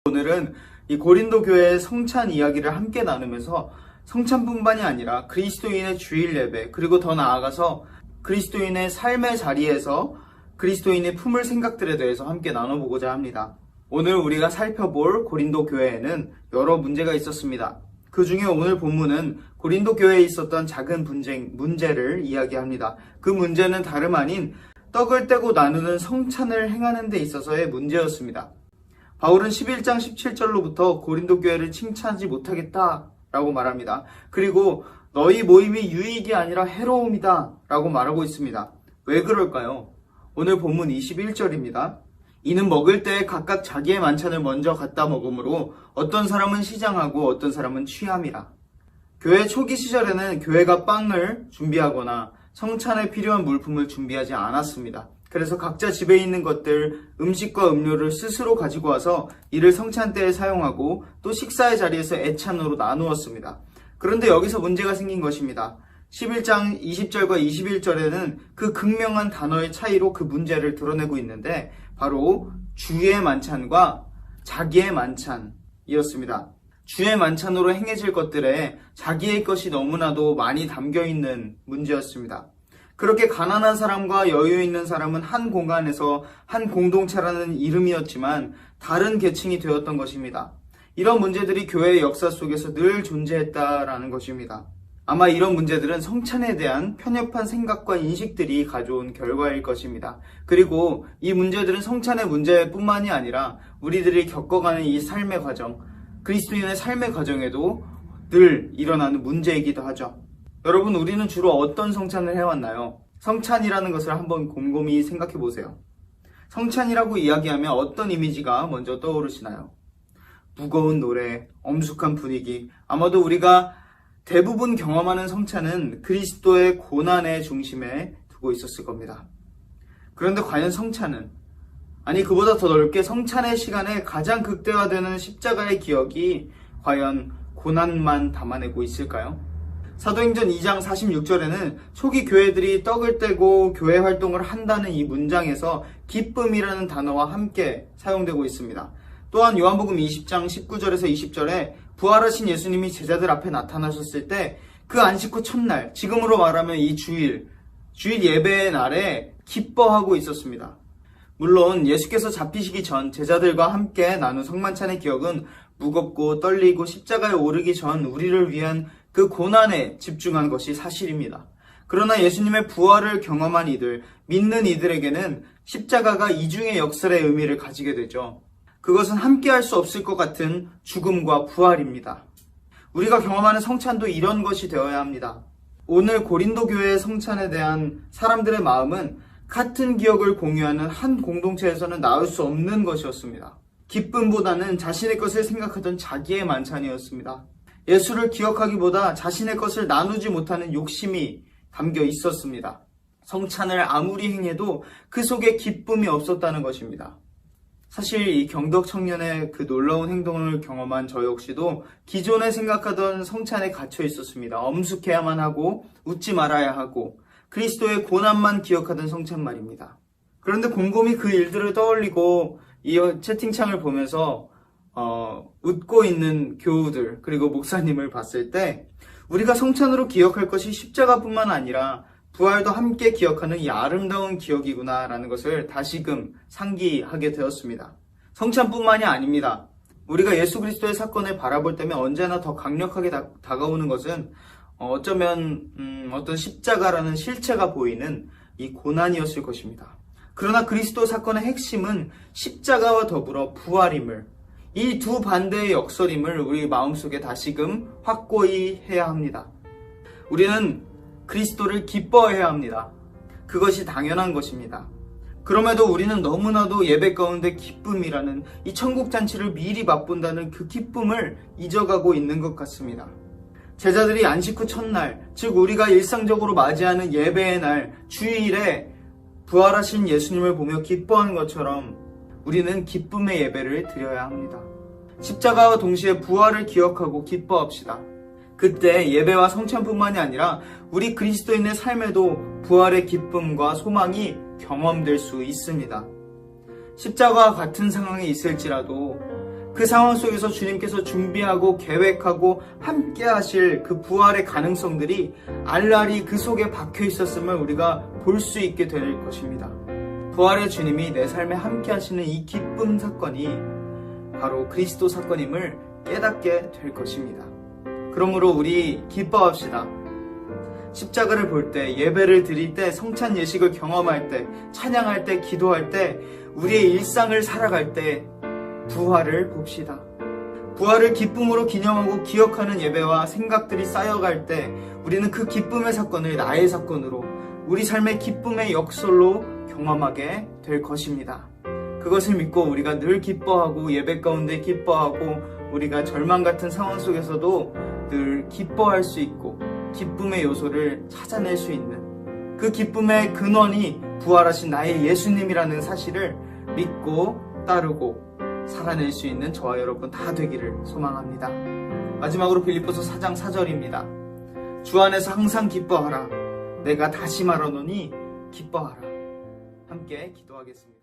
오늘은 이 고린도 교회의 성찬 이야기를 함께 나누면서 성찬뿐만이 아니라 그리스도인의 주일 예배, 그리고 더 나아가서 그리스도인의 삶의 자리에서 그리스도인의 품을 생각들에 대해서 함께 나눠보고자 합니다. 오늘 우리가 살펴볼 고린도 교회에는 여러 문제가 있었습니다. 그 중에 오늘 본문은 고린도 교회에 있었던 작은 문제를 이야기합니다. 그 문제는 다름 아닌 떡을 떼고 나누는 성찬을 행하는 데 있어서의 문제였습니다. 바울은 11장 17절로부터 고린도 교회를 칭찬하지 못하겠다라고 말합니다. 그리고 너희 모임이 유익이 아니라 해로움이다 라고 말하고 있습니다. 왜 그럴까요? 오늘 본문 21절입니다. 이는 먹을 때 각각 자기의 만찬을 먼저 갖다 먹으므로 어떤 사람은 시장하고 어떤 사람은 취함이라. 교회 초기 시절에는 교회가 빵을 준비하거나 성찬에 필요한 물품을 준비하지 않았습니다. 그래서 각자 집에 있는 것들, 음식과 음료를 스스로 가지고 와서 이를 성찬 때에 사용하고 또 식사의 자리에서 애찬으로 나누었습니다. 그런데 여기서 문제가 생긴 것입니다. 11장 20절과 21절에는 그 극명한 단어의 차이로 그 문제를 드러내고 있는데 바로 주의 만찬과 자기의 만찬이었습니다. 주의 만찬으로 행해질 것들에 자기의 것이 너무나도 많이 담겨있는 문제였습니다. 그렇게 가난한 사람과 여유 있는 사람은 한 공간에서 한 공동체라는 이름이었지만 다른 계층이 되었던 것입니다. 이런 문제들이 교회의 역사 속에서 늘 존재했다라는 것입니다. 아마 이런 문제들은 성찬에 대한 편협한 생각과 인식들이 가져온 결과일 것입니다. 그리고 이 문제들은 성찬의 문제뿐만이 아니라 우리들이 겪어가는 이 삶의 과정, 그리스도인의 삶의 과정에도 늘 일어나는 문제이기도 하죠. 여러분, 우리는 주로 어떤 성찬을 해왔나요? 성찬이라는 것을 한번 곰곰이 생각해 보세요. 성찬이라고 이야기하면 어떤 이미지가 먼저 떠오르시나요? 무거운 노래, 엄숙한 분위기, 아마도 우리가 대부분 경험하는 성찬은 그리스도의 고난의 중심에 두고 있었을 겁니다. 그런데 과연 성찬은? 아니, 그보다 더 넓게 성찬의 시간에 가장 극대화되는 십자가의 기억이 과연 고난만 담아내고 있을까요? 사도행전 2장 46절에는 초기 교회들이 떡을 떼고 교회 활동을 한다는 이 문장에서 기쁨이라는 단어와 함께 사용되고 있습니다. 또한 요한복음 20장 19절에서 20절에 부활하신 예수님이 제자들 앞에 나타나셨을 때 그 안식 후 첫날, 지금으로 말하면 이 주일 예배의 날에 기뻐하고 있었습니다. 물론 예수께서 잡히시기 전 제자들과 함께 나눈 성만찬의 기억은 무겁고 떨리고 십자가에 오르기 전 우리를 위한 그 고난에 집중한 것이 사실입니다. 그러나 예수님의 부활을 경험한 이들, 믿는 이들에게는 십자가가 이중의 역설의 의미를 가지게 되죠. 그것은 함께 할 수 없을 것 같은 죽음과 부활입니다. 우리가 경험하는 성찬도 이런 것이 되어야 합니다. 오늘 고린도 교회의 성찬에 대한 사람들의 마음은 같은 기억을 공유하는 한 공동체에서는 나올 수 없는 것이었습니다. 기쁨보다는 자신의 것을 생각하던 자기의 만찬이었습니다. 예수를 기억하기보다 자신의 것을 나누지 못하는 욕심이 담겨 있었습니다. 성찬을 아무리 행해도 그 속에 기쁨이 없었다는 것입니다. 사실 이 경덕 청년의 그 놀라운 행동을 경험한 저 역시도 기존에 생각하던 성찬에 갇혀 있었습니다. 엄숙해야만 하고 웃지 말아야 하고 그리스도의 고난만 기억하던 성찬 말입니다. 그런데 곰곰이 그 일들을 떠올리고 이 채팅창을 보면서 웃고 있는 교우들 그리고 목사님을 봤을 때 우리가 성찬으로 기억할 것이 십자가뿐만 아니라 부활도 함께 기억하는 이 아름다운 기억이구나 라는 것을 다시금 상기하게 되었습니다. 성찬뿐만이 아닙니다. 우리가 예수 그리스도의 사건을 바라볼 때면 언제나 더 강력하게 다가오는 것은 어쩌면 어떤 십자가라는 실체가 보이는 이 고난이었을 것입니다. 그러나 그리스도 사건의 핵심은 십자가와 더불어 부활임을, 이 두 반대의 역설임을 우리 마음속에 다시금 확고히 해야 합니다. 우리는 그리스도를 기뻐해야 합니다. 그것이 당연한 것입니다. 그럼에도 우리는 너무나도 예배 가운데 기쁨이라는 이 천국잔치를 미리 맛본다는 그 기쁨을 잊어가고 있는 것 같습니다. 제자들이 안식 후 첫날, 즉 우리가 일상적으로 맞이하는 예배의 날, 주일에 부활하신 예수님을 보며 기뻐하는 것처럼 우리는 기쁨의 예배를 드려야 합니다. 십자가와 동시에 부활을 기억하고 기뻐합시다. 그때 예배와 성찬뿐만이 아니라 우리 그리스도인의 삶에도 부활의 기쁨과 소망이 경험될 수 있습니다. 십자가와 같은 상황에 있을지라도 그 상황 속에서 주님께서 준비하고 계획하고 함께 하실 그 부활의 가능성들이 알알이 그 속에 박혀 있었음을 우리가 볼 수 있게 될 것입니다. 부활의 주님이 내 삶에 함께 하시는 이 기쁨 사건이 바로 그리스도 사건임을 깨닫게 될 것입니다. 그러므로 우리 기뻐합시다. 십자가를 볼 때, 예배를 드릴 때, 성찬 예식을 경험할 때, 찬양할 때, 기도할 때, 우리의 일상을 살아갈 때 부활을 봅시다. 부활을 기쁨으로 기념하고 기억하는 예배와 생각들이 쌓여갈 때 우리는 그 기쁨의 사건을 나의 사건으로, 우리 삶의 기쁨의 역설로 경험하게 될 것입니다. 그것을 믿고 우리가 늘 기뻐하고, 예배 가운데 기뻐하고, 우리가 절망 같은 상황 속에서도 늘 기뻐할 수 있고 기쁨의 요소를 찾아낼 수 있는 그 기쁨의 근원이 부활하신 나의 예수님이라는 사실을 믿고 따르고 살아낼 수 있는 저와 여러분 다 되기를 소망합니다. 마지막으로 빌립보서 4장 4절입니다. 주 안에서 항상 기뻐하라. 내가 다시 말하노니 기뻐하라. 함께 기도하겠습니다.